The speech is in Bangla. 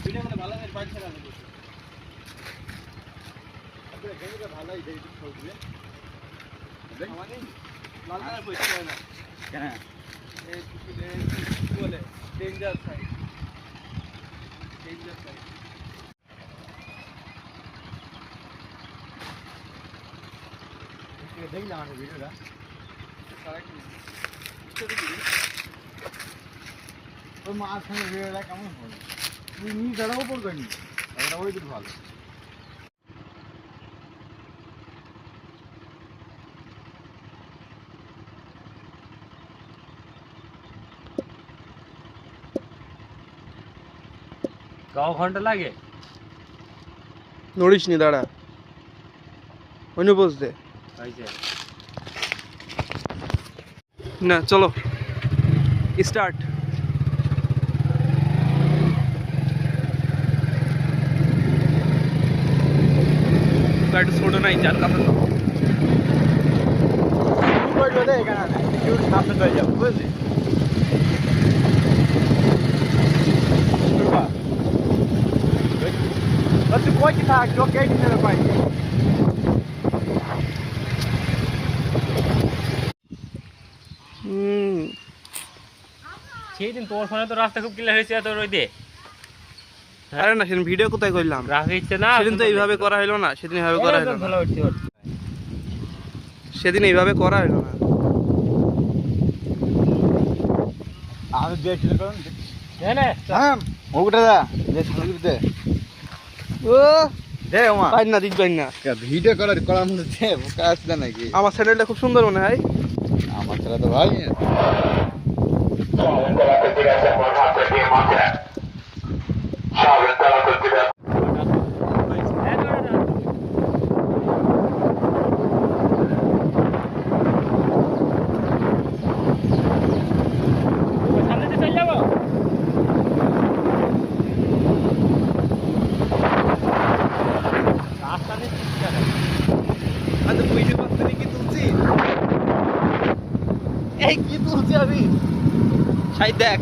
ভিডিও মানে ভালো করে বাইক চালানো বসে আপনি গেমটা ভালোই দেই ছবি আমাদের লাল কালার পরিষ্কার না কেন এই কি বলে ডেঞ্জার সাইড দেখলাম আমি ভিডিওটা ওই মাছ সঙ্গে ভিডিওটা কেমন হলো তুই নিয়ে দাঁড়াও উপর করিনি এটা ওই দিন ভালো ঘন্টা লাগে নড়িস নি দাঁড়া অন্য পোজ দে না চলো স্টার্ট গাড়ি ছোট নাই চার কাপড় সামনে হয়ে যাবো বুঝলি তুই কই কি থাক তোকে এই দিনের পাই সেদিন তোমার ফোনে তো রাস্তা খুব ক্লিয়ার হয়েছে তোর ওই দিয়ে আরে না সেদিন ভিডিও কোথায় করলাম রাখা ইচ্ছে না সেদিন তো এইভাবে করা হলো না সেদিন এইভাবে করা হলো না সেদিন এইভাবে করা হলো না আমি দেখছিল কারণ হ্যাঁ ওটা দা যে ছবি দে ও দে ওমা পাই না দিস পাই না ভিডিও করার মধ্যে দে কাজ দে নাকি আমার চ্যানেলটা খুব সুন্দর মনে হয় আমার ছেলে তো ভাই আচ্ছা বুঝতে পারছি কি তুলছি এই কি তুলছি আমি সাই দেখ